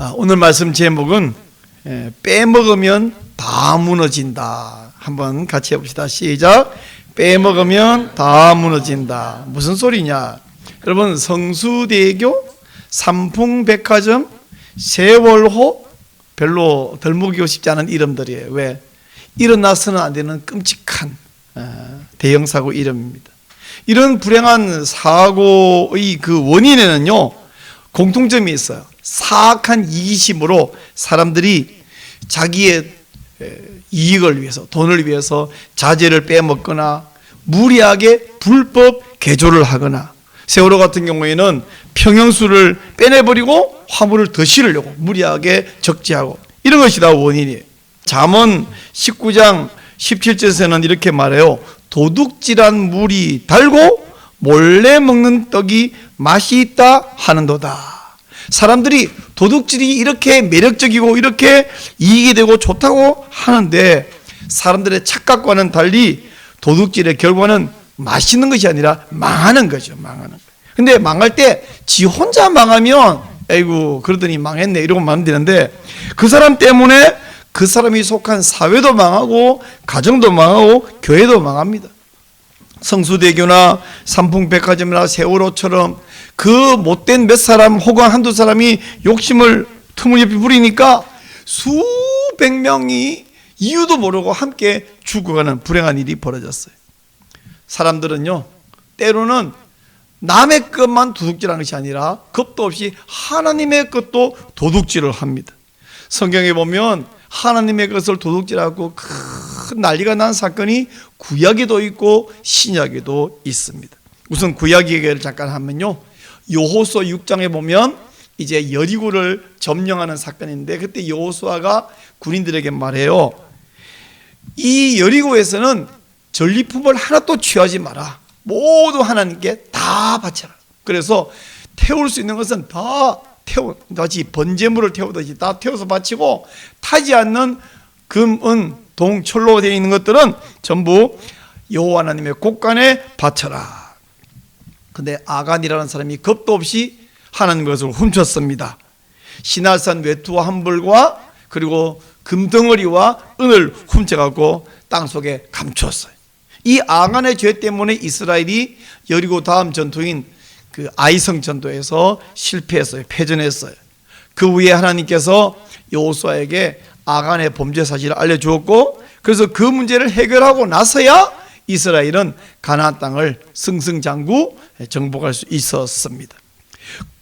오늘 말씀 제목은 빼먹으면 다 무너진다. 한번 같이 해봅시다. 시작. 빼먹으면 다 무너진다. 무슨 소리냐? 여러분, 성수대교, 삼풍백화점, 세월호, 별로 덜 먹이고 싶지 않은 이름들이에요. 왜? 일어나서는 안 되는 끔찍한 대형사고 이름입니다. 이런 불행한 사고의 그 원인에는요, 공통점이 있어요. 사악한 이기심으로 사람들이 자기의 이익을 위해서, 돈을 위해서 자재를 빼먹거나 무리하게 불법 개조를 하거나, 세월호 같은 경우에는 평형수를 빼내버리고 화물을 더 실으려고 무리하게 적재하고, 이런 것이 다 원인이에요. 잠언 19장 17절에서는 이렇게 말해요. 도둑질한 물이 달고 몰래 먹는 떡이 맛이 있다 하는도다. 사람들이 도둑질이 이렇게 매력적이고 이렇게 이익이 되고 좋다고 하는데, 사람들의 착각과는 달리 도둑질의 결과는 맛있는 것이 아니라 망하는 거죠. 망하는 거. 근데 망할 때 지 혼자 망하면 아이고 그러더니 망했네 이러고 마면 되는데, 그 사람 때문에 그 사람이 속한 사회도 망하고 가정도 망하고 교회도 망합니다. 성수대교나 삼풍백화점이나 세월호처럼 그 못된 몇 사람 혹은 한두 사람이 욕심을 터무니없이 부리니까 수백 명이 이유도 모르고 함께 죽어가는 불행한 일이 벌어졌어요. 사람들은요, 때로는 남의 것만 도둑질하는 것이 아니라 겁도 없이 하나님의 것도 도둑질을 합니다. 성경에 보면 하나님의 것을 도둑질하고 큰 난리가 난 사건이 구약에도 있고 신약에도 있습니다. 우선 구약 얘기를 잠깐 하면요, 여호수아 6장에 보면 이제 여리고를 점령하는 사건인데, 그때 여호수아가 군인들에게 말해요. 이 여리고에서는 전리품을 하나도 취하지 마라. 모두 하나님께 다 바쳐라. 그래서 태울 수 있는 것은 다 다시 번제물을 태우듯이 다 태워서 바치고, 타지 않는 금, 은, 동, 철로 되어 있는 것들은 전부 여호와 하나님의 곳간에 바쳐라. 근데 아간이라는 사람이 겁도 없이 하나님의 것을 훔쳤습니다. 시날산 외투와 한벌과 그리고 금덩어리와 은을 훔쳐갖고 땅속에 감추었어요. 이 아간의 죄 때문에 이스라엘이 여리고 다음 전투인 그 아이성 전투에서 실패했어요. 패전했어요. 그 후에 하나님께서 여호수아에게 아간의 범죄 사실을 알려주었고, 그래서 그 문제를 해결하고 나서야 이스라엘은 가나안 땅을 승승장구 정복할 수 있었습니다.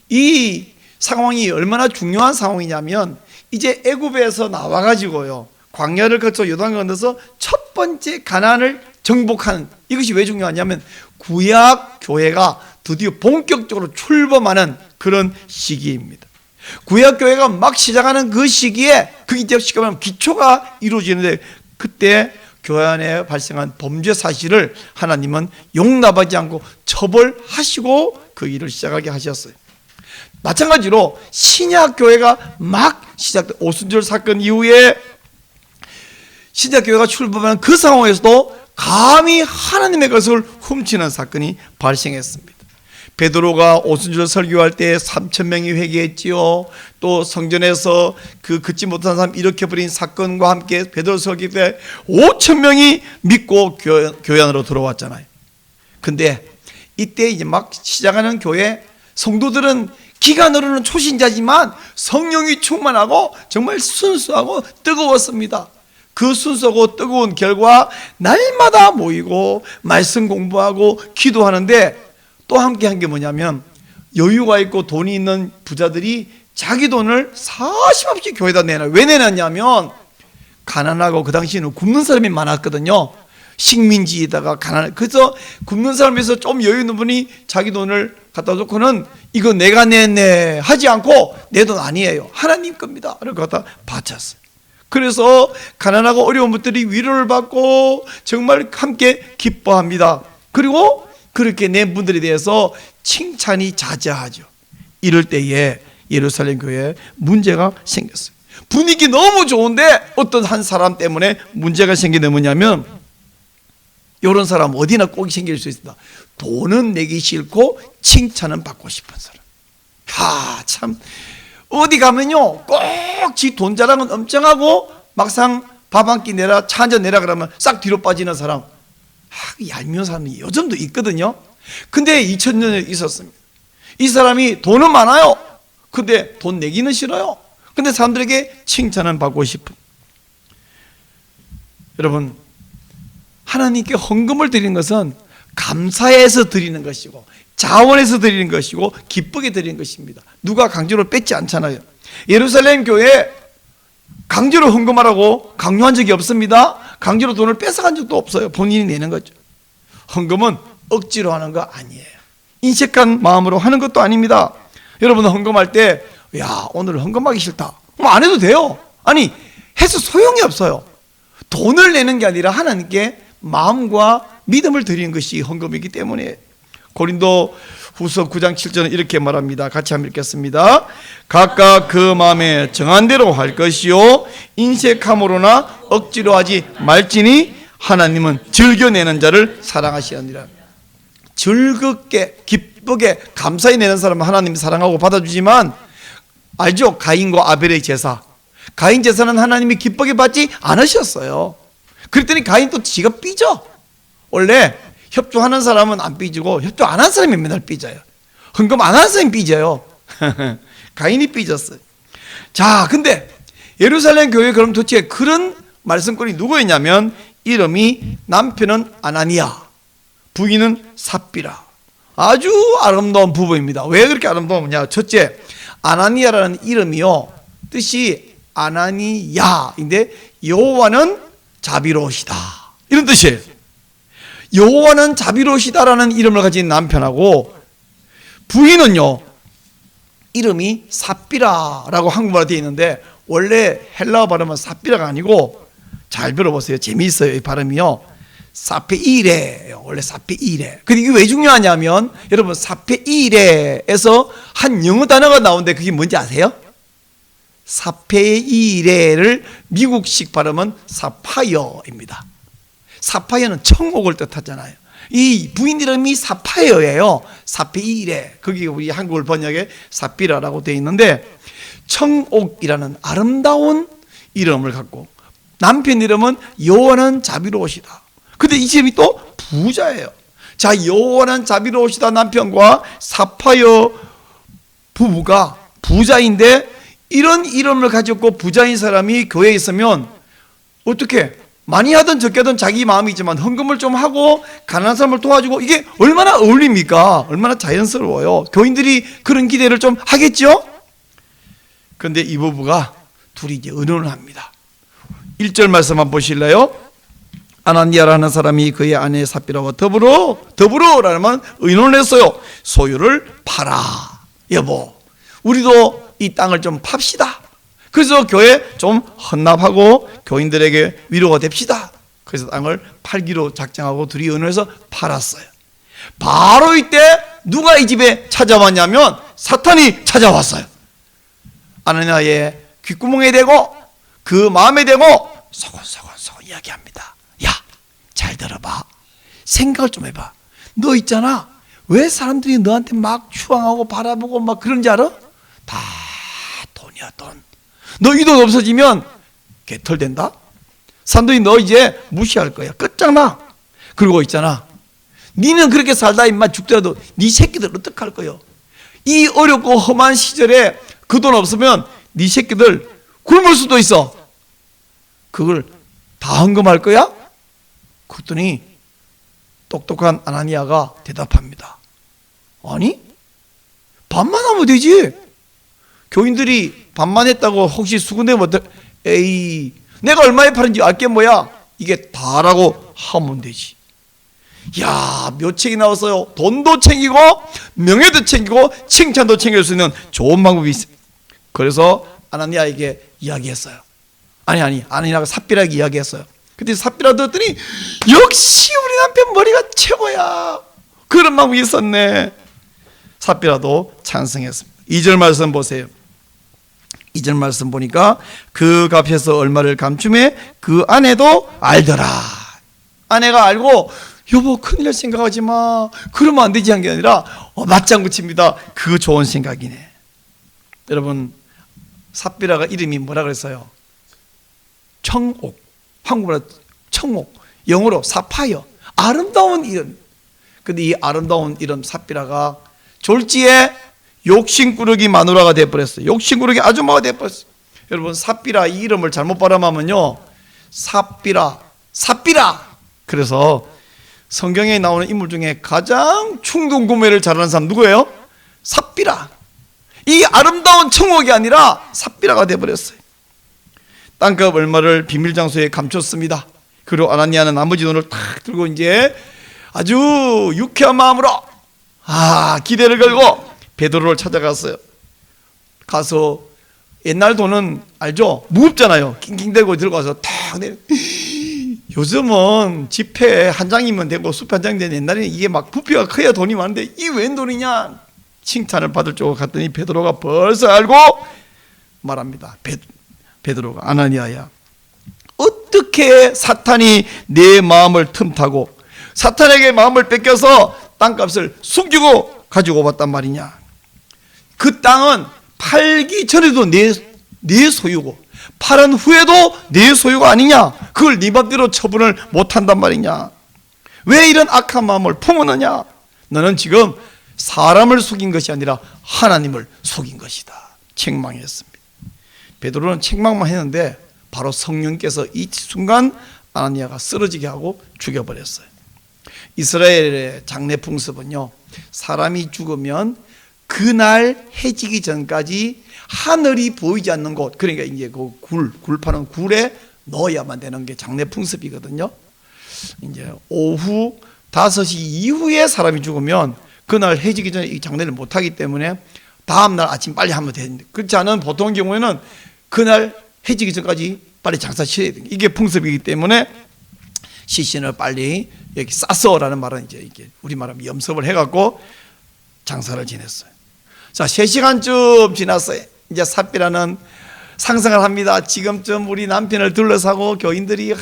이 상황이 얼마나 중요한 상황이냐면, 이제 애굽에서 나와가지고요, 광야를 거쳐 요단강을 건너서 첫 번째 가나안을 정복하는, 이것이 왜 중요하냐면 구약 교회가 드디어 본격적으로 출범하는 그런 시기입니다. 구약 교회가 막 시작하는 그 시기에, 그게 이제 쉽게 말하면 기초가 이루어지는데, 그때 교회 안에 발생한 범죄 사실을 하나님은 용납하지 않고 처벌하시고 그 일을 시작하게 하셨어요. 마찬가지로 신약 교회가 막 시작된 오순절 사건 이후에 신약 교회가 출범하는 그 상황에서도 감히 하나님의 것을 훔치는 사건이 발생했습니다. 베드로가 오순절 설교할 때 3,000명이 회개했지요. 또 성전에서 그 긋지 못한 사람 일으켜버린 사건과 함께 베드로 설교 때 5,000명이 믿고 교회 안으로 들어왔잖아요. 근데 이때 이제 막 시작하는 교회 성도들은 기가 누르는 초신자지만 성령이 충만하고 정말 순수하고 뜨거웠습니다. 그 순수하고 뜨거운 결과 날마다 모이고 말씀 공부하고 기도하는데, 또 함께 한 게 뭐냐면, 여유가 있고 돈이 있는 부자들이 자기 돈을 사심없이 교회에다 내놔요. 왜 내놨냐면, 가난하고 그 당시에는 굶는 사람이 많았거든요. 식민지에다가 그래서 굶는 사람에서 좀 여유 있는 분이 자기 돈을 갖다 놓고는 이거 내가 냈네 하지 않고, 내 돈 아니에요, 하나님 겁니다, 이렇게 갖다 바쳤어요. 그래서 가난하고 어려운 분들이 위로를 받고 정말 함께 기뻐합니다. 그리고 그렇게 낸 분들에 대해서 칭찬이 자자하죠. 이럴 때에 예루살렘 교회에 문제가 생겼어요. 분위기 너무 좋은데 어떤 한 사람 때문에 문제가 생기는 게 뭐냐면, 이런 사람 어디나 꼭 생길 수 있습니다. 돈은 내기 싫고 칭찬은 받고 싶은 사람. 참 어디 가면요 꼭 지 돈 자랑은 엄청 하고 막상 밥 한 끼 내라 차 한 잔 내라 그러면 싹 뒤로 빠지는 사람, 얄미운 사람이 요즘도 있거든요. 근데 2000년에 있었습니다. 이 사람이 돈은 많아요. 근데 돈 내기는 싫어요. 근데 사람들에게 칭찬은 받고 싶은. 여러분, 하나님께 헌금을 드리는 것은 감사해서 드리는 것이고 자원해서 드리는 것이고 기쁘게 드리는 것입니다. 누가 강제로 뺏지 않잖아요. 예루살렘 교회에 강제로 헌금하라고 강요한 적이 없습니다. 강제로 돈을 뺏어간 적도 없어요. 본인이 내는 거죠. 헌금은 억지로 하는 거 아니에요. 인색한 마음으로 하는 것도 아닙니다. 여러분 헌금할 때 야 오늘 헌금하기 싫다 뭐 안 해도 돼요. 아니 해서 소용이 없어요. 돈을 내는 게 아니라 하나님께 마음과 믿음을 드리는 것이 헌금이기 때문에 고린도 후서 9장 7절은 이렇게 말합니다. 같이 한번 읽겠습니다. 각각 그 마음에 정한 대로 할 것이요 인색함으로나 억지로 하지 말지니 하나님은 즐겨내는 자를 사랑하시느니라. 즐겁게 기쁘게 감사히 내는 사람은 하나님이 사랑하고 받아주지만 알죠? 가인과 아벨의 제사, 가인 제사는 하나님이 기쁘게 받지 않으셨어요. 그랬더니 가인 또 지가 삐져. 원래 협조하는 사람은 안 삐지고 협조 안 한 사람이 맨날 삐져요. 헌금 안 한 사람이 삐져요. 가인이 삐졌어요. 자, 근데 예루살렘 교회 그럼 도대체 그런 말씀꾼이 누구였냐면 이름이 남편은 아나니아, 부인은 삽비라. 아주 아름다운 부부입니다. 왜 그렇게 아름다우냐? 첫째, 아나니아라는 이름이요 뜻이 아나니야인데 여호와는 자비로우시다 이런 뜻이에요. 여호와는 자비로우시다라는 이름을 가진 남편하고 부인은요 이름이 삽비라라고 한국말로 되어 있는데 원래 헬라어 발음은 삽비라가 아니고 잘 들어보세요. 재미있어요. 이 발음이요 사페이레예요. 원래 사페이레. 근데 이게 왜 중요하냐면 여러분 사페이레에서 한 영어 단어가 나오는데 그게 뭔지 아세요? 사페이레를 미국식 발음은 사파이어입니다. 사파이어는 청옥을 뜻하잖아요. 이 부인 이름이 사파이어예요. 사페이레. 거기 우리 한국을 번역에 삽비라라고 되어 있는데 청옥이라는 아름다운 이름을 갖고 남편 이름은 여호와는 자비로우시다. 근데 이 집이 또 부자예요. 자, 여호와는 자비로우시다 남편과 사파이어 부부가 부자인데 이런 이름을 가졌고 부자인 사람이 교회에 있으면 어떻게 많이 하든 적게 하든 자기 마음이지만 헌금을 좀 하고 가난한 사람을 도와주고 이게 얼마나 어울립니까? 얼마나 자연스러워요. 교인들이 그런 기대를 좀 하겠죠? 그런데 이 부부가 둘이 이제 의논을 합니다. 1절 말씀 한번 보실래요? 아나니아라는 사람이 그의 아내 삽비라와 더불어라면 의논을 했어요. 소유를 팔아. 여보, 우리도 이 땅을 좀 팝시다. 그래서 교회 좀 헌납하고 교인들에게 위로가 됩시다. 그래서 땅을 팔기로 작정하고 둘이 의논해서 팔았어요. 바로 이때 누가 이 집에 찾아왔냐면 사탄이 찾아왔어요. 아나니아의 귓구멍에 대고 그 마음에 대고 소곤소곤 이야기합니다. 야, 잘 들어봐. 생각을 좀 해봐. 너 있잖아. 왜 사람들이 너한테 막 추앙하고 바라보고 막 그런지 알아? 다 돈이야, 돈. 너 이 돈 없어지면 개털된다? 사람들이 너 이제 무시할 거야. 끝장나. 그리고 있잖아. 니는 그렇게 살다 임마 죽더라도 네 새끼들 어떡할 거요? 이 어렵고 험한 시절에 그 돈 없으면 네 새끼들 굶을 수도 있어. 그걸 다 헌금할 거야? 그랬더니 똑똑한 아나니아가 대답합니다. 아니, 반만 하면 되지. 교인들이 반만 했다고 혹시 수군대면 어떡? 에이, 내가 얼마에 파는지 알게 뭐야? 이게 다라고 하면 되지. 야, 묘책이 나왔어요. 돈도 챙기고 명예도 챙기고 칭찬도 챙길 수 있는 좋은 방법이 있어요. 그래서 아나니아에게 이야기했어요. 아나니아가 삽비라에게 이야기했어요. 근데 삽비라 들었더니 역시 우리 남편 머리가 최고야. 그런 방법이 있었네. 삽비라도 찬성했습니다. 2절 말씀 보세요. 2절 말씀 보니까 그 값에서 얼마를 감춤해 그 아내도 알더라. 아내가 알고 여보 큰일 날 생각하지 마. 그러면 안 되지 한 게 아니라 맞장구 칩니다. 그 좋은 생각이네. 여러분 삽비라가 이름이 뭐라 그랬어요? 청옥. 한국말로 청옥, 영어로 사파이어. 아름다운 이름. 근데 이 아름다운 이름 삽비라가 졸지에 욕심꾸러기 마누라가 되어버렸어요. 욕심꾸러기 아줌마가 되어버렸어요. 여러분, 삽비라 이 이름을 잘못 발음하면요, 삽비라. 그래서 성경에 나오는 인물 중에 가장 충동구매를 잘하는 사람 누구예요? 삽비라. 이 아름다운 청옥이 아니라 삽비라가 되어버렸어요. 땅값 얼마를 비밀 장소에 감췄습니다. 그리고 아나니아는 나머지 돈을 탁 들고 이제 아주 유쾌한 마음으로 기대를 걸고 베드로를 찾아갔어요. 가서 옛날 돈은 알죠? 무겁잖아요. 낑낑대고 들고 와서 탁 내려. 요즘은 지폐 한 장이면 되고 수표 한 장이 되는데 옛날에는 이게 막 부피가 커야 돈이 많은데 이 웬 돈이냐? 칭찬을 받을 줄 갔더니 베드로가 벌써 알고 말합니다. 베드로가, 아나니아야, 어떻게 사탄이 내 마음을 틈타고 사탄에게 마음을 뺏겨서 땅값을 숨기고 가지고 왔단 말이냐? 그 땅은 팔기 전에도 내 소유고 팔은 후에도 내 소유가 아니냐? 그걸 네 맘대로 처분을 못한단 말이냐? 왜 이런 악한 마음을 품었느냐? 너는 지금 사람을 속인 것이 아니라 하나님을 속인 것이다. 책망했습니다. 베드로는 책망만 했는데 바로 성령께서 이 순간 아나니아가 쓰러지게 하고 죽여버렸어요. 이스라엘의 장례 풍습은요, 사람이 죽으면 그날 해지기 전까지 하늘이 보이지 않는 곳, 그러니까 이제 그 굴 파는 굴에 넣어야만 되는 게 장례 풍습이거든요. 이제 오후 5시 이후에 사람이 죽으면 그날 해지기 전에 이 장례를 못 하기 때문에 다음날 아침 빨리 하면 되는데, 그렇지 않은 보통 경우에는 그날 해지기 전까지 빨리 장사 치러야 돼요. 이게 풍습이기 때문에 시신을 빨리 여기 싸서라는 말은 이제 이게 우리말하면 염습을 해갖고 장사를 지냈어요. 자, 3시간쯤 지났어요. 이제 삽비라는 상상을 합니다. 지금쯤 우리 남편을 둘러싸고 교인들이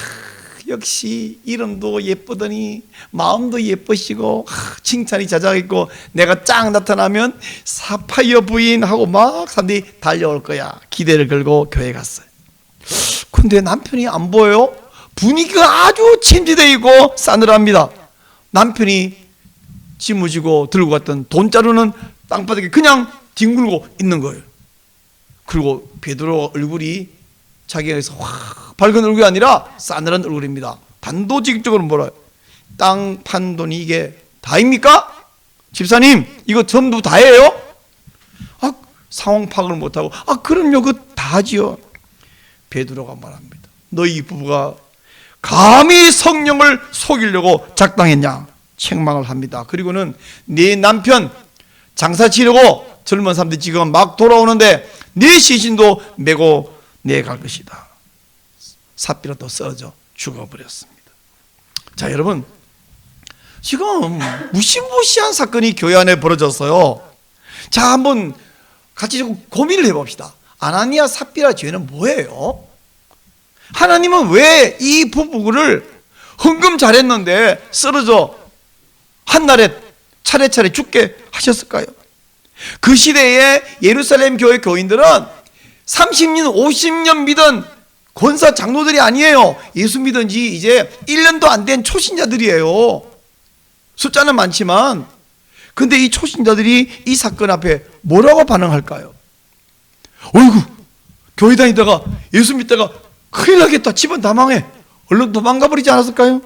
역시 이름도 예쁘더니 마음도 예쁘시고 칭찬이 자자했고 내가 쫙 나타나면 사파이어 부인하고 막 사람들이 달려올 거야. 기대를 걸고 교회 갔어요. 근데 남편이 안 보여요. 분위기가 아주 침지되어 있고 싸늘합니다. 남편이 짊어지고 들고 갔던 돈자루는 땅바닥에 그냥 뒹굴고 있는 거예요. 그리고 베드로 얼굴이 자기가 확 밝은 얼굴이 아니라 싸늘한 얼굴입니다. 단도직입적으로 뭐라요? 땅 판 돈이 이게 다입니까? 집사님, 이거 전부 다예요? 상황 파악을 못하고 그럼요, 그거 다지요. 베드로가 말합니다. 너희 부부가 감히 성령을 속이려고 작당했냐? 책망을 합니다. 그리고는 네 남편 장사 치려고 젊은 사람들이 지금 막 돌아오는데 네 시신도 메고 내갈 것이다. 삽비라도 쓰러져 죽어버렸습니다. 자, 여러분, 지금 무시무시한 사건이 교회 안에 벌어졌어요. 자, 한번 같이 좀 고민을 해봅시다. 아나니아 삽비라 죄는 뭐예요? 하나님은 왜 이 부부를 헌금 잘했는데 쓰러져 한날에 차례차례 죽게 하셨을까요? 그 시대에 예루살렘 교회 교인들은 30년, 50년 믿은 권사 장로들이 아니에요. 예수 믿은 지 이제 1년도 안 된 초신자들이에요. 숫자는 많지만, 근데 이 초신자들이 이 사건 앞에 뭐라고 반응할까요? 어이구, 교회 다니다가 예수 믿다가 큰일 나겠다, 집은 다 망해, 얼른 도망가 버리지 않았을까요?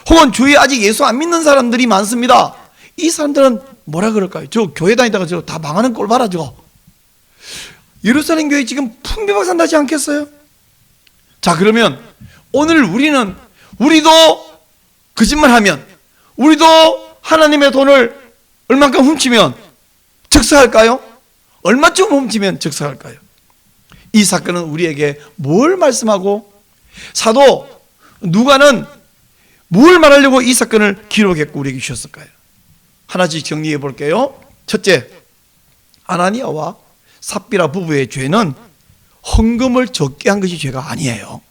혹은 주위에 아직 예수 안 믿는 사람들이 많습니다. 이 사람들은 뭐라 그럴까요? 저 교회 다니다가 저 다 망하는 꼴 봐라, 저거. 예루살렘 교회 지금 풍비박산 나지 않겠어요? 자, 그러면 오늘 우리도 거짓말하면, 우리도 하나님의 돈을 얼만큼 훔치면 즉사할까요? 얼마쯤 훔치면 즉사할까요? 이 사건은 우리에게 뭘 말씀하고, 사도 누가는 뭘 말하려고 이 사건을 기록했고 우리에게 주셨을까요? 하나씩 정리해 볼게요. 첫째, 아나니아와 삽비라 부부의 죄는 헌금을 적게 한 것이 죄가 아니에요.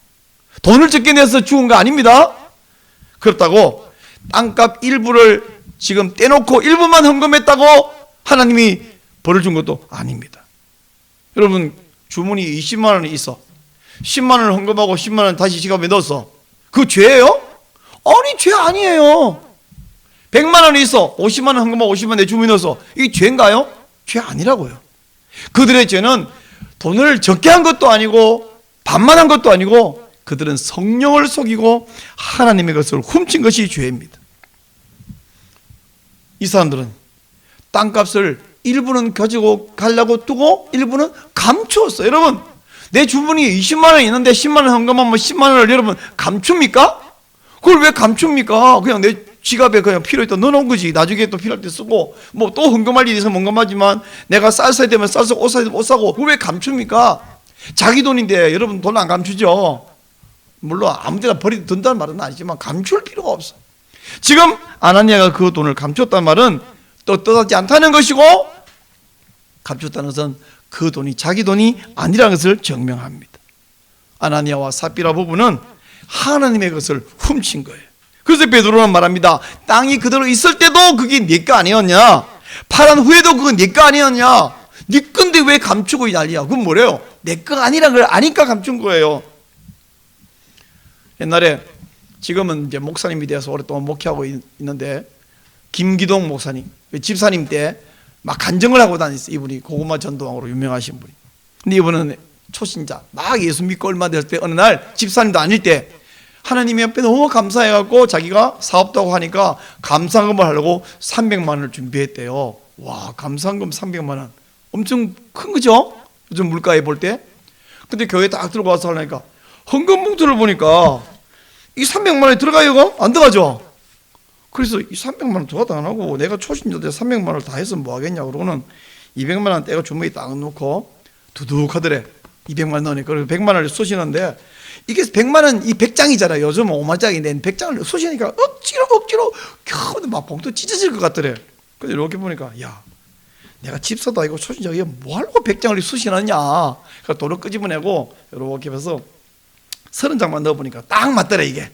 돈을 적게 내서 죽은 거 아닙니다. 그렇다고 땅값 일부를 지금 떼놓고 일부만 헌금했다고 하나님이 벌을 준 것도 아닙니다. 여러분, 주머니에 20만 원이 있어. 10만 원을 헌금하고 10만 원 다시 지갑에 넣었어. 그거 죄예요? 아니, 죄 아니에요. 100만 원이 있어. 50만 원 헌금하고 50만 원 내 주머니에 넣었어. 이게 죄인가요? 죄 아니라고요. 그들의 죄는 돈을 적게 한 것도 아니고 반만 한 것도 아니고 그들은 성령을 속이고 하나님의 것을 훔친 것이 죄입니다. 이 사람들은 땅값을 일부는 가지고 가려고 두고 일부는 감추었어요. 여러분, 내 주머니에 20만 원이 있는데 10만 원 헌금하면 10만 원을 여러분 감춥니까? 그걸 왜 감춥니까? 그냥 내 지갑에 그냥 필요할 때 넣어놓은 거지. 나중에 또 필요할 때 쓰고, 뭐 또 헌금할 일이 있으면 헌금하지만 내가 쌀 사야 되면 쌀 사고 옷 사야 되면 옷 사고, 그걸 왜 감춥니까? 자기 돈인데 여러분 돈 안 감추죠? 물론 아무 데나 버리고 든다는 말은 아니지만 감출 필요가 없어. 지금 아나니아가 그 돈을 감췄단 말은 또 떠나지 않다는 것이고, 감췄다는 것은 그 돈이 자기 돈이 아니라는 것을 증명합니다. 아나니아와 삽비라 부부는 하나님의 것을 훔친 거예요. 그래서 베드로는 말합니다. 땅이 그대로 있을 때도 그게 네 거 아니었냐? 파란 후에도 그건 네 거 아니었냐? 네 건데 왜 감추고 난리야? 그건 뭐래요? 내 거 아니란 걸 아니까 감춘 거예요. 옛날에, 지금은 이제 목사님이 되어서 오랫동안 목회하고 있는데, 김기동 목사님, 집사님 때 막 간증을 하고 다녔어요. 이분이 고구마 전도왕으로 유명하신 분이. 근데 이분은 초신자, 막 예수 믿고 얼마 될 때 어느 날 집사님도 아닐 때 하나님이 앞에 너무 감사해갖고 자기가 사업도 하고 하니까 감사금을 하려고 300만 원을 준비했대요. 와, 감사금 300만 원. 엄청 큰 거죠? 요즘 물가에 볼 때. 근데 교회에 딱 들고 와서 하려니까 헌금 봉투를 보니까 이 300만 원이 들어가요? 안 들어가죠? 그래서 이 300만 원 들어가도 안 하고 내가 초신자인데 300만 원을 다 해서 뭐 하겠냐 그러고는 200만 원 떼가 주머니에 딱 넣고 두둑하더래. 200만 원 넣으니까 100만 원을 쏘시는데, 이게 100만 원, 이 100장이잖아요. 요즘 5만짜리 낸 100장을 쏘시니까 억지로 겨우 막 봉투 찢어질 것 같더래. 근데 이렇게 보니까, 야, 내가 집사도 아니고 초신자가 뭐 하려고 100장을 쑤시느냐. 그러니까 돈을 끄집어내고 이렇게 해서 30장만 넣어보니까 딱 맞더래. 이게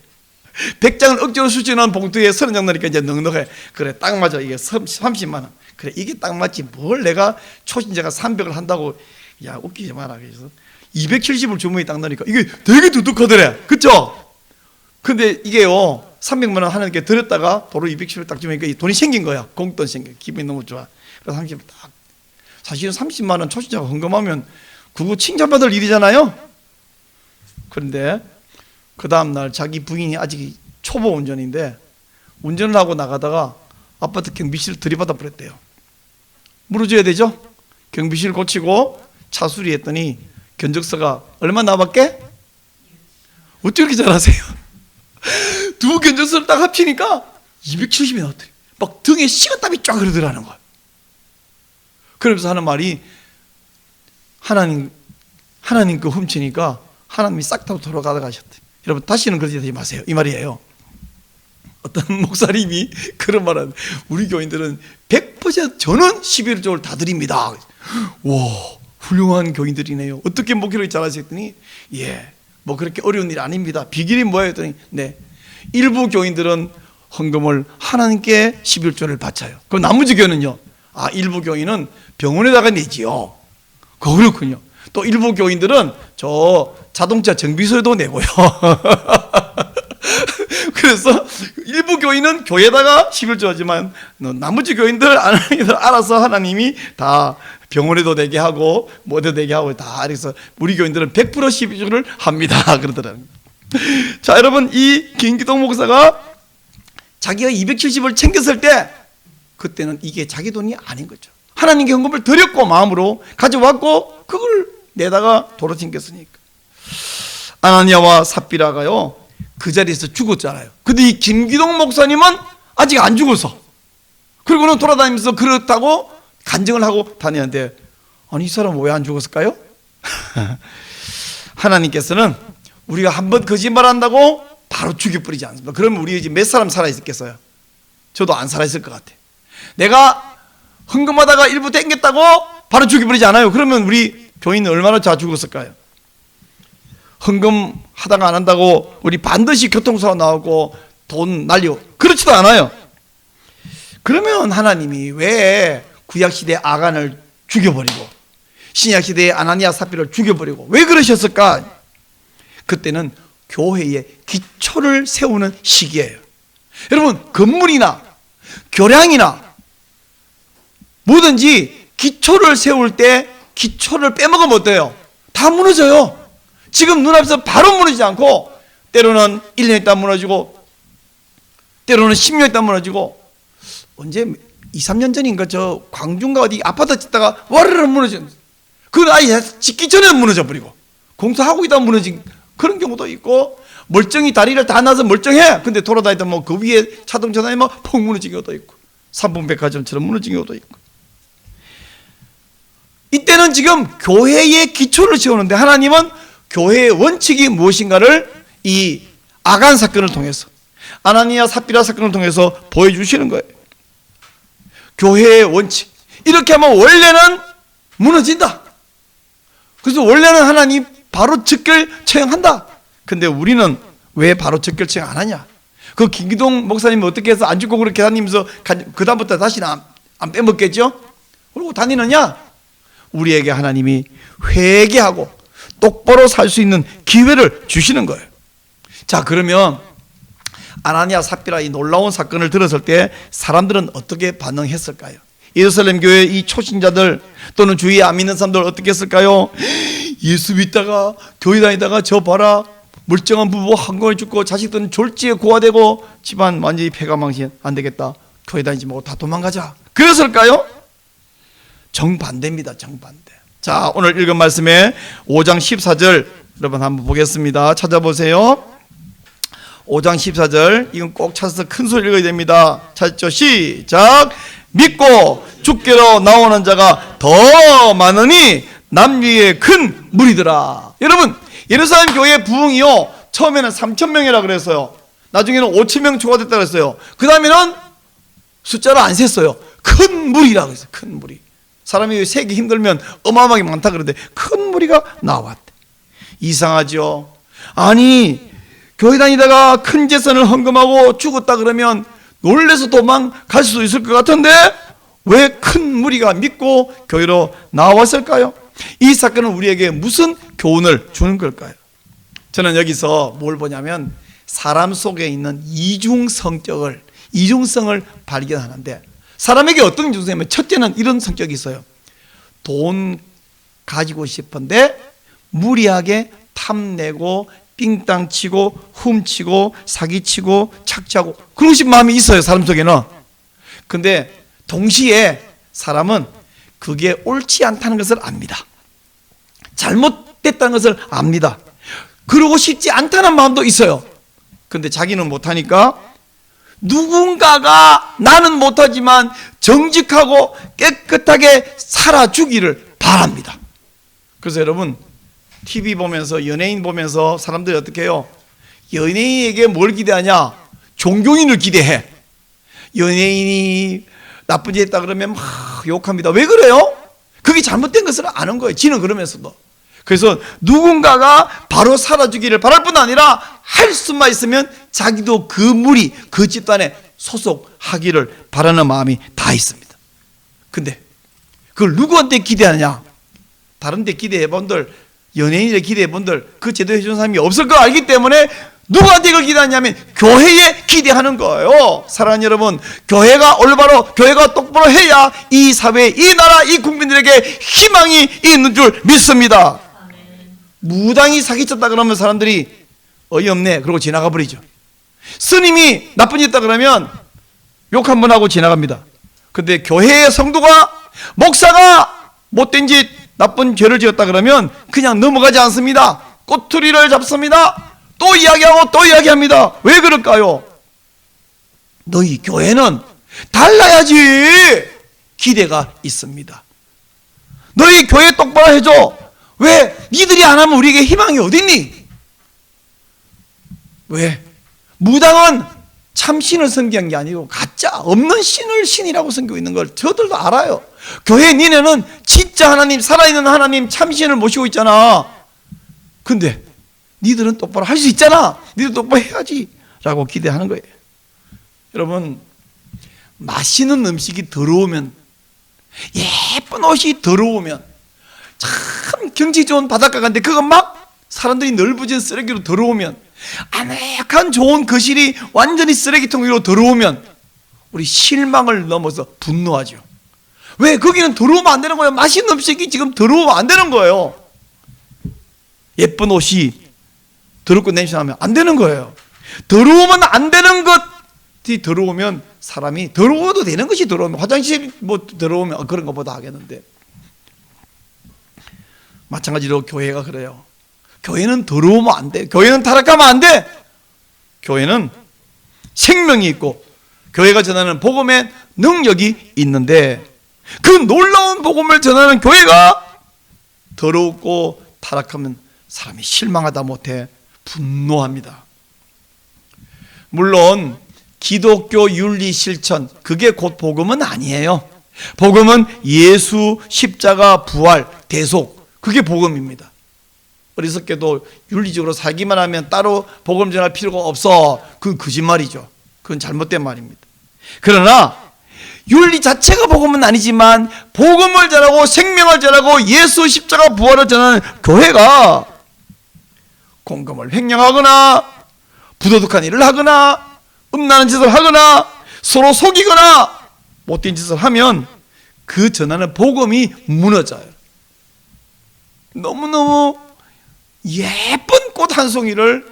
100장을 억지로 쑤시는 봉투에 30장 넣으니까 이제 넉넉해. 그래, 딱 맞아. 이게 30만 원. 그래, 이게 딱 맞지. 뭘 내가 초신자가 300을 한다고. 야, 웃기지 마라. 그래서 270을 주머니에 딱 넣으니까 이게 되게 두둑하더래. 그쵸? 근데 이게요, 300만 원 하나님께 드렸다가 도로 270을 딱 주니까 돈이 생긴 거야. 공돈 생겨. 기분이 너무 좋아. 그래서 30을 딱. 사실은 30만 원 초신자가 헌금하면 그거 칭찬받을 일이잖아요. 그런데 그 다음날 자기 부인이 아직 초보 운전인데 운전을 하고 나가다가 아파트 경비실을 들이받아 버렸대요. 물어줘야 되죠? 경비실 고치고 차 수리했더니 견적서가 얼마 나왔게? 어떻게 그렇게 잘하세요? 두 견적서를 딱 합치니까 270이 나왔더니 막 등에 식은땀이 쫙 흐르더라는 거야. 그러면서 하는 말이, 하나님 그 훔치니까 하나님이 싹 다 돌아가다 가셨대. 여러분, 다시는 그러지 마세요. 이 말이에요. 어떤 목사님이 그런 말은, 우리 교인들은 100% 저는 11조를 다 드립니다. 와, 훌륭한 교인들이네요. 어떻게 목회를 잘하셨더니, 예, 뭐 그렇게 어려운 일 아닙니다. 비결이 뭐예요? 했더니, 네, 일부 교인들은 헌금을 하나님께 11조를 바쳐요. 그럼 나머지 교인은요? 아, 일부 교인은 병원에다가 내지요. 그렇군요. 또 일부 교인들은 저 자동차 정비소에도 내고요. 그래서 일부 교인은 교회에다가 11조 하지만 나머지 교인들 알아서 하나님이 다 병원에도 내게 하고 뭐도 내게 하고 다. 그래서 우리 교인들은 100% 11조를 합니다. 그러더라고요. 자, 여러분, 이 김기동 목사가 자기가 270을 챙겼을 때 그때는 이게 자기 돈이 아닌 거죠. 하나님께 헌금을 드렸고 마음으로 가져왔고 그걸 내다가 도로 챙겼으니까. 아나니아와 삽비라가요, 그 자리에서 죽었잖아요. 근데 이 김기동 목사님은 아직 안 죽었어. 그리고는 돌아다니면서 그렇다고 간증을 하고 다니는데, 아니, 이 사람은 왜 안 죽었을까요? 하나님께서는 우리가 한번 거짓말한다고 바로 죽여버리지 않습니다. 그러면 우리 이제 몇 사람 살아있겠어요? 저도 안 살아있을 것 같아요. 내가 헌금하다가 일부 땡겼다고 바로 죽여버리지 않아요. 그러면 우리 교인은 얼마나 잘 죽었을까요? 헌금 하다가 안 한다고 우리 반드시 교통사고 나오고 돈 날리고 그렇지도 않아요. 그러면 하나님이 왜 구약시대 아간을 죽여버리고 신약시대에 아나니아 삽비라를 죽여버리고. 왜 그러셨을까? 그때는 교회의 기초를 세우는 시기예요. 여러분, 건물이나 교량이나 뭐든지 기초를 세울 때 기초를 빼먹으면 어때요? 다 무너져요. 지금 눈앞에서 바로 무너지지 않고 때로는 1년 있다 무너지고 때로는 10년 있다 무너지고. 언제 2, 3년 전인가 저 광주인가 어디 아파트 짓다가 와르르 무너진, 그건 아예 짓기 전에 무너져 버리고 공사하고 있다 무너진 그런 경우도 있고, 멀쩡히 다리를 다 놔서 멀쩡해. 근데 돌아다니다 뭐 그 위에 자동차 다니면 폭 무너진 경우도 있고, 삼풍백화점처럼 무너진 경우도 있고. 이때는 지금 교회의 기초를 세우는데 하나님은 교회의 원칙이 무엇인가를 이 아간 사건을 통해서, 아나니아 삽비라 사건을 통해서 보여주시는 거예요. 교회의 원칙, 이렇게 하면 원래는 무너진다. 그래서 원래는 하나님 바로 즉결 처형한다. 근데 우리는 왜 바로 즉결 처형 안 하냐? 그 김기동 목사님 어떻게 해서 안 죽고 그렇게 다니면서 그 다음부터 다시는 안 빼먹겠죠? 그리고 다니느냐? 우리에게 하나님이 회개하고 똑바로 살 수 있는 기회를 주시는 거예요. 자, 그러면 아나니아 삽비라 이 놀라운 사건을 들었을 때 사람들은 어떻게 반응했을까요? 예루살렘 교회 이 초신자들 또는 주위에 안 믿는 사람들 어떻게 했을까요? 예수 믿다가 교회 다니다가 저 봐라, 멀쩡한 부부 한꺼번에 죽고 자식들은 졸지에 고아되고 집안 완전히 폐가망신, 안 되겠다, 교회 다니지 말고 다 도망가자, 그랬을까요? 정반대입니다. 정반대. 자, 오늘 읽은 말씀에 5장 14절 여러분 한번 보겠습니다. 찾아보세요. 5장 14절, 이건 꼭 찾아서 큰 소리 읽어야 됩니다. 찾죠? 시작. 믿고 주께로 나오는 자가 더 많으니 남유의 큰 무리더라. 여러분, 예루살렘 교회 부흥이요, 처음에는 3,000명이라 그랬어요. 나중에는 5,000명 초과됐다 그랬어요. 그 다음에는 숫자를 안 셌어요. 큰 무리라 그랬어요. 큰 무리. 사람이 세기 힘들면 어마어마하게 많다 그러는데 큰 무리가 나왔대. 이상하죠? 아니, 교회 다니다가 큰 재산을 헌금하고 죽었다 그러면 놀래서 도망갈 수도 있을 것 같은데 왜 큰 무리가 믿고 교회로 나왔을까요? 이 사건은 우리에게 무슨 교훈을 주는 걸까요? 저는 여기서 뭘 보냐면 사람 속에 있는 이중성을 발견하는데, 사람에게 어떤 이중성이냐면 첫째는 이런 성격이 있어요. 돈 가지고 싶은데 무리하게 탐내고 삥땅 치고 훔치고 사기치고 착취하고 그러고 싶은 마음이 있어요, 사람 속에는. 근데 동시에 사람은 그게 옳지 않다는 것을 압니다. 잘못됐다는 것을 압니다. 그러고 싶지 않다는 마음도 있어요. 근데 자기는 못하니까 누군가가, 나는 못하지만 정직하고 깨끗하게 살아주기를 바랍니다. 그래서 여러분, TV 보면서, 연예인 보면서 사람들이 어떻게 해요? 연예인에게 뭘 기대하냐? 존경인을 기대해. 연예인이 나쁜 짓 했다 그러면 막 욕합니다. 왜 그래요? 그게 잘못된 것을 아는 거예요, 지는 그러면서도. 그래서 누군가가 바로 살아주기를 바랄 뿐 아니라 할 수만 있으면 자기도 그 무리, 그 집단에 소속하기를 바라는 마음이 다 있습니다. 근데 그걸 누구한테 기대하냐? 다른 데 기대해본들, 연예인에 기대해본들 그 제도 해주는 사람이 없을 거 알기 때문에 누구한테 이걸 기대하냐면 교회에 기대하는 거예요. 사랑하는 여러분, 교회가 올바로, 교회가 똑바로 해야 이 사회, 이 나라, 이 국민들에게 희망이 있는 줄 믿습니다. 무당이 사기쳤다 그러면 사람들이 어이없네 그러고 지나가 버리죠. 스님이 나쁜 짓 했다 그러면 욕 한 번 하고 지나갑니다. 근데 교회의 성도가, 목사가 못된 짓, 나쁜 죄를 지었다 그러면 그냥 넘어가지 않습니다. 꼬투리를 잡습니다. 또 이야기하고 또 이야기합니다. 왜 그럴까요? 너희 교회는 달라야지 기대가 있습니다. 너희 교회 똑바로 해줘. 왜? 니들이 안 하면 우리에게 희망이 어딨니? 왜? 무당은 참 신을 섬기는 게 아니고 가짜, 없는 신을 신이라고 섬기고 있는 걸 저들도 알아요. 교회 니네는 진짜 하나님, 살아있는 하나님 참신을 모시고 있잖아. 근데 니들은 똑바로 할 수 있잖아. 니들 똑바로 해야지 라고 기대하는 거예요. 여러분, 맛있는 음식이 더러우면, 예쁜 옷이 더러우면, 참 경치 좋은 바닷가 간데 그거 막 사람들이 넓어진 쓰레기로 들어오면, 아늑한 좋은 거실이 완전히 쓰레기통 위로 들어오면 우리 실망을 넘어서 분노하죠. 왜? 거기는 들어오면 안 되는 거예요. 맛있는 음식이 지금 들어오면 안 되는 거예요. 예쁜 옷이 더럽고 냄새나면 안 되는 거예요. 들어오면 안 되는 것이 들어오면 사람이, 들어오도 되는 것이 들어오면, 화장실 뭐 들어오면 그런 것보다 하겠는데, 마찬가지로 교회가 그래요. 교회는 들어오면 안 돼. 교회는 타락하면 안 돼. 교회는 생명이 있고 교회가 전하는 복음의 능력이 있는데, 그 놀라운 복음을 전하는 교회가 더럽고 타락하면 사람이 실망하다 못해 분노합니다. 물론 기독교 윤리 실천, 그게 곧 복음은 아니에요. 복음은 예수 십자가 부활 대속, 그게 복음입니다. 어리석게도 윤리적으로 살기만 하면 따로 복음 전할 필요가 없어. 그건 거짓말이죠. 그건 잘못된 말입니다. 그러나 윤리 자체가 복음은 아니지만 복음을 전하고 생명을 전하고 예수 십자가 부활을 전하는 교회가 공금을 횡령하거나 부도덕한 일을 하거나 음란한 짓을 하거나 서로 속이거나 못된 짓을 하면 그 전하는 복음이 무너져요. 너무너무 예쁜 꽃 한 송이를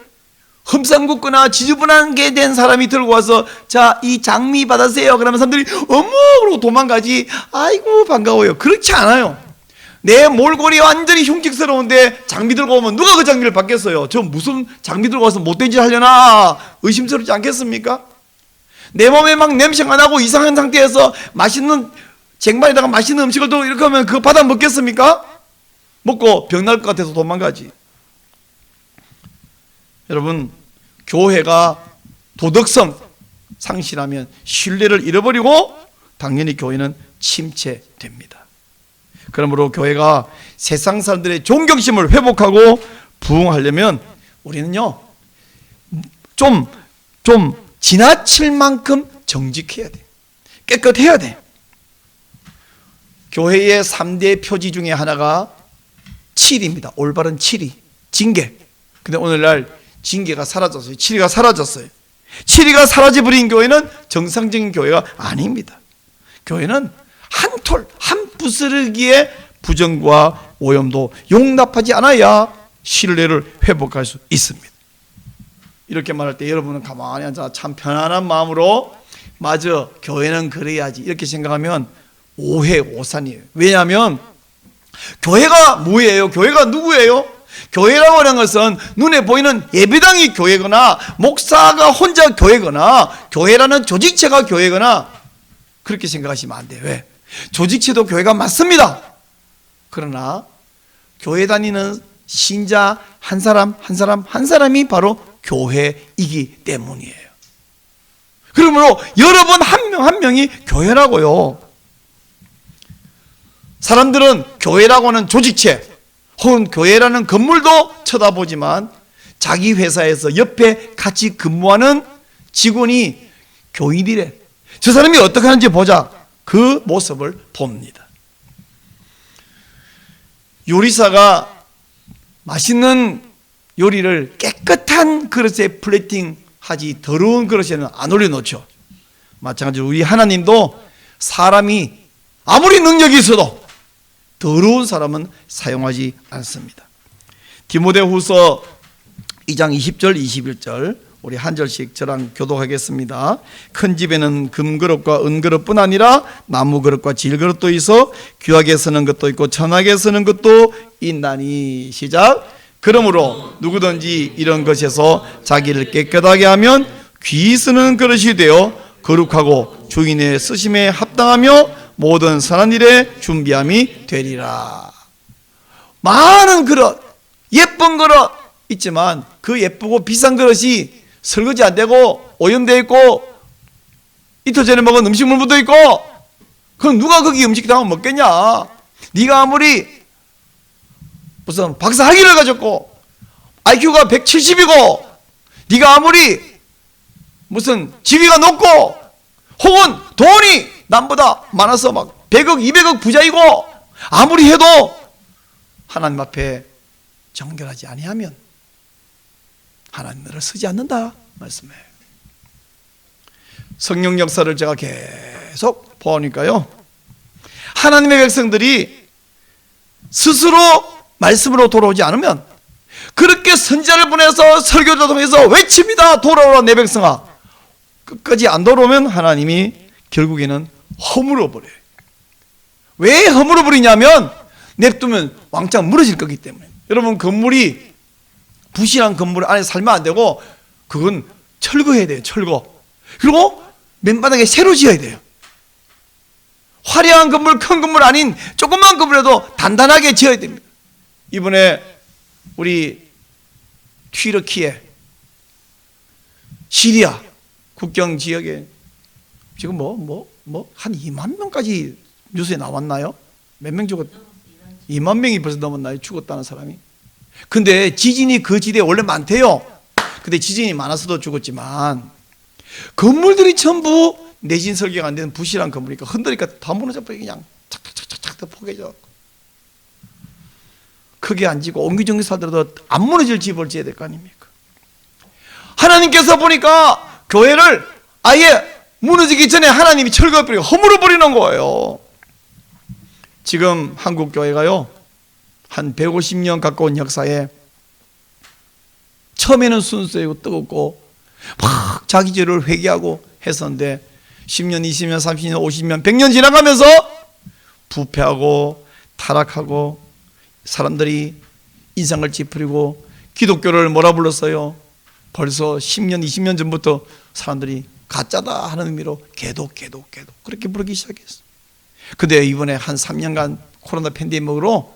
흠쌍궂거나 지저분하게 된 사람이 들고 와서, 자, 이 장미 받으세요. 그러면 사람들이 어머 그러고 도망가지. 아이고 반가워요. 그렇지 않아요. 내 몰골이 완전히 흉측스러운데 장미 들고 오면 누가 그 장미를 받겠어요? 저 무슨 장미 들고 와서 못된 짓 하려나 의심스럽지 않겠습니까? 내 몸에 막 냄새가 나고 이상한 상태에서 맛있는 쟁반에다가 맛있는 음식을 또 이렇게 하면 그거 받아 먹겠습니까? 먹고 병날 것 같아서 도망가지. 여러분, 교회가 도덕성 상실하면 신뢰를 잃어버리고 당연히 교회는 침체됩니다. 그러므로 교회가 세상 사람들의 존경심을 회복하고 부흥하려면 우리는요, 좀 지나칠 만큼 정직해야 돼. 깨끗해야 돼. 교회의 3대 표지 중에 하나가 치리입니다. 올바른 치리, 징계. 근데 오늘날 징계가 사라졌어요. 치리가 사라졌어요. 치리가 사라져버린 교회는 정상적인 교회가 아닙니다. 교회는 한 톨, 한 부스러기의 부정과 오염도 용납하지 않아야 신뢰를 회복할 수 있습니다. 이렇게 말할 때 여러분은 가만히 앉아 참 편안한 마음으로, 맞아, 교회는 그래야지, 이렇게 생각하면 오산이에요. 왜냐하면 교회가 뭐예요? 교회가 누구예요? 교회라고 하는 것은 눈에 보이는 예배당이 교회거나 목사가 혼자 교회거나 교회라는 조직체가 교회거나 그렇게 생각하시면 안 돼요. 왜? 조직체도 교회가 맞습니다. 그러나 교회 다니는 신자 한 사람 한 사람이 바로 교회이기 때문이에요. 그러므로 여러분 한 명 한 명이 교회라고요. 사람들은 교회라고 하는 조직체 혹은 교회라는 건물도 쳐다보지만 자기 회사에서 옆에 같이 근무하는 직원이 교인이래. 저 사람이 어떻게 하는지 보자. 그 모습을 봅니다. 요리사가 맛있는 요리를 깨끗한 그릇에 플레이팅하지 더러운 그릇에는 안 올려놓죠. 마찬가지로 우리 하나님도 사람이 아무리 능력이 있어도 더러운 사람은 사용하지 않습니다. 디모데후서 2장 20절 21절 우리 한 절씩 저랑 교독하겠습니다. 큰 집에는 금그릇과 은그릇뿐 아니라 나무그릇과 질그릇도 있어 귀하게 쓰는 것도 있고 천하게 쓰는 것도 있나니. 시작. 그러므로 누구든지 이런 것에서 자기를 깨끗하게 하면 귀 쓰는 그릇이 되어 거룩하고 주인의 쓰심에 합당하며 모든 선한 일에 준비함이 되리라. 많은 그릇, 예쁜 그릇 있지만 그 예쁘고 비싼 그릇이 설거지 안 되고 오염되어 있고 이틀 전에 먹은 음식물 묻어 있고, 그럼 누가 거기 음식 담아 먹겠냐? 네가 아무리 무슨 박사 학위를 가졌고 IQ가 170이고 네가 아무리 무슨 지위가 높고 혹은 돈이 남보다 많아서 막 100억 200억 부자이고 아무리 해도 하나님 앞에 정결하지 아니하면 하나님 너를 쓰지 않는다 말씀해요. 성령 역사를 제가 계속 보니까요, 하나님의 백성들이 스스로 말씀으로 돌아오지 않으면, 그렇게 선지자를 보내서 설교를 통해서 외칩니다. 돌아오라 내 백성아. 끝까지 안 돌아오면 하나님이 결국에는 허물어 버려요. 왜 허물어 버리냐면 냅두면 왕창 무너질 거기 때문에. 여러분, 건물이 부실한 건물 안에 살면 안 되고, 그건 철거해야 돼요. 철거. 그리고 맨바닥에 새로 지어야 돼요. 화려한 건물, 큰 건물 아닌 조그만 건물에도 단단하게 지어야 됩니다. 이번에 우리 튀르키예, 시리아 국경 지역에 지금 한 2만 명까지 뉴스에 나왔나요? 몇 명 죽었? 2만 명이 벌써 넘었나요? 죽었다는 사람이. 근데 지진이 그 지대에 원래 많대요. 근데 지진이 많아서도 죽었지만, 건물들이 전부 내진 설계가 안 되는 부실한 건물이니까 흔들니까 다 무너져 버리고 그냥 착착착착 포개져. 크게 안 지고 옹기종기 살더라도 안 무너질 집을 지어야 될 거 아닙니까? 하나님께서 보니까 교회를 아예 무너지기 전에 하나님이 철거해버리고 허물어 버리는 거예요. 지금 한국 교회가요, 한 150년 가까운 역사에 처음에는 순수하고 뜨겁고 막 자기 죄를 회개하고 했었는데 10년, 20년, 30년, 50년, 100년 지나가면서 부패하고 타락하고 사람들이 인상을 찌푸리고 기독교를 뭐라 불렀어요? 벌써 10년, 20년 전부터 사람들이 가짜다 하는 의미로 개도 그렇게 부르기 시작했어요. 근데 이번에 한 3년간 코로나 팬데믹으로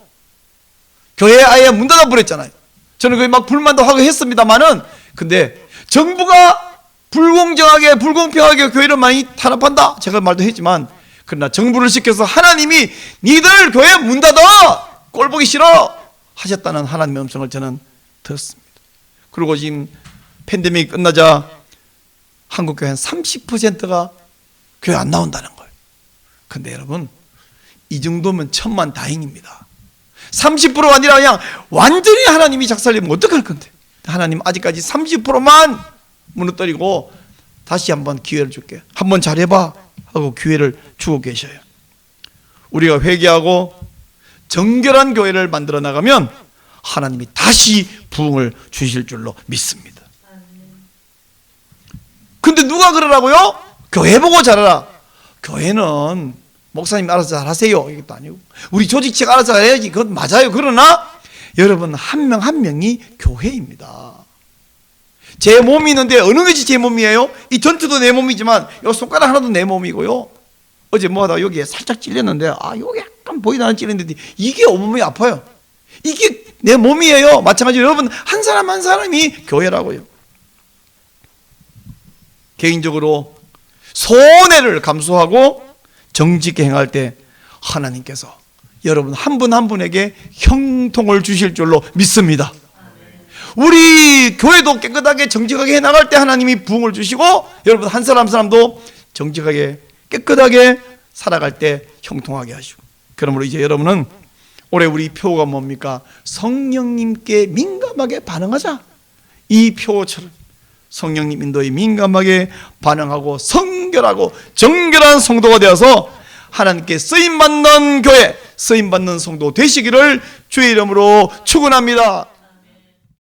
교회 아예 문 닫아 버렸잖아요. 저는 그게 막 불만도 하고 했습니다만은, 근데 정부가 불공정하게 불공평하게 교회를 많이 탄압한다, 제가 말도 했지만, 그러나 정부를 시켜서 하나님이 니들 교회 문 닫아, 꼴 보기 싫어 하셨다는 하나님의 음성을 저는 들었습니다. 그리고 지금 팬데믹이 끝나자 한국 교회 한 30%가 교회 안 나온다는 거예요. 근데 여러분, 이 정도면 천만다행입니다. 30%가 아니라 그냥 완전히 하나님이 작살내면 어떡할 건데, 하나님 아직까지 30%만 무너뜨리고 다시 한번 기회를 줄게, 한번 잘해봐 하고 기회를 주고 계셔요. 우리가 회개하고 정결한 교회를 만들어 나가면 하나님이 다시 부흥을 주실 줄로 믿습니다. 근데 누가 그러라고요? 교회 보고 잘하라. 교회는 목사님 알아서 잘하세요 이것도 아니고, 우리 조직체가 알아서 해야지, 그건 맞아요. 그러나 여러분, 한 명 한 명이 교회입니다. 제 몸이 있는데 어느 것이 제 몸이에요? 이 전투도 내 몸이지만 이 손가락 하나도 내 몸이고요. 어제 뭐 하다 여기에 살짝 찔렸는데, 여기 약간 보이다 안 찔렸는데 이게 온몸이 아파요. 이게 내 몸이에요. 마찬가지로 여러분, 한 사람 한 사람이 교회라고요. 개인적으로 손해를 감수하고 정직히 행할 때 하나님께서 여러분 한 분 한 분에게 형통을 주실 줄로 믿습니다. 우리 교회도 깨끗하게 정직하게 해나갈 때 하나님이 부흥을 주시고, 여러분 한 사람 한 사람도 정직하게 깨끗하게 살아갈 때 형통하게 하시고. 그러므로 이제 여러분은 올해 우리 표가 뭡니까? 성령님께 민감하게 반응하자. 이 표처럼 성령님 인도에 민감하게 반응하고 성결하고 정결한 성도가 되어서 하나님께 쓰임받는 교회, 쓰임받는 성도 되시기를 주의 이름으로 축원합니다.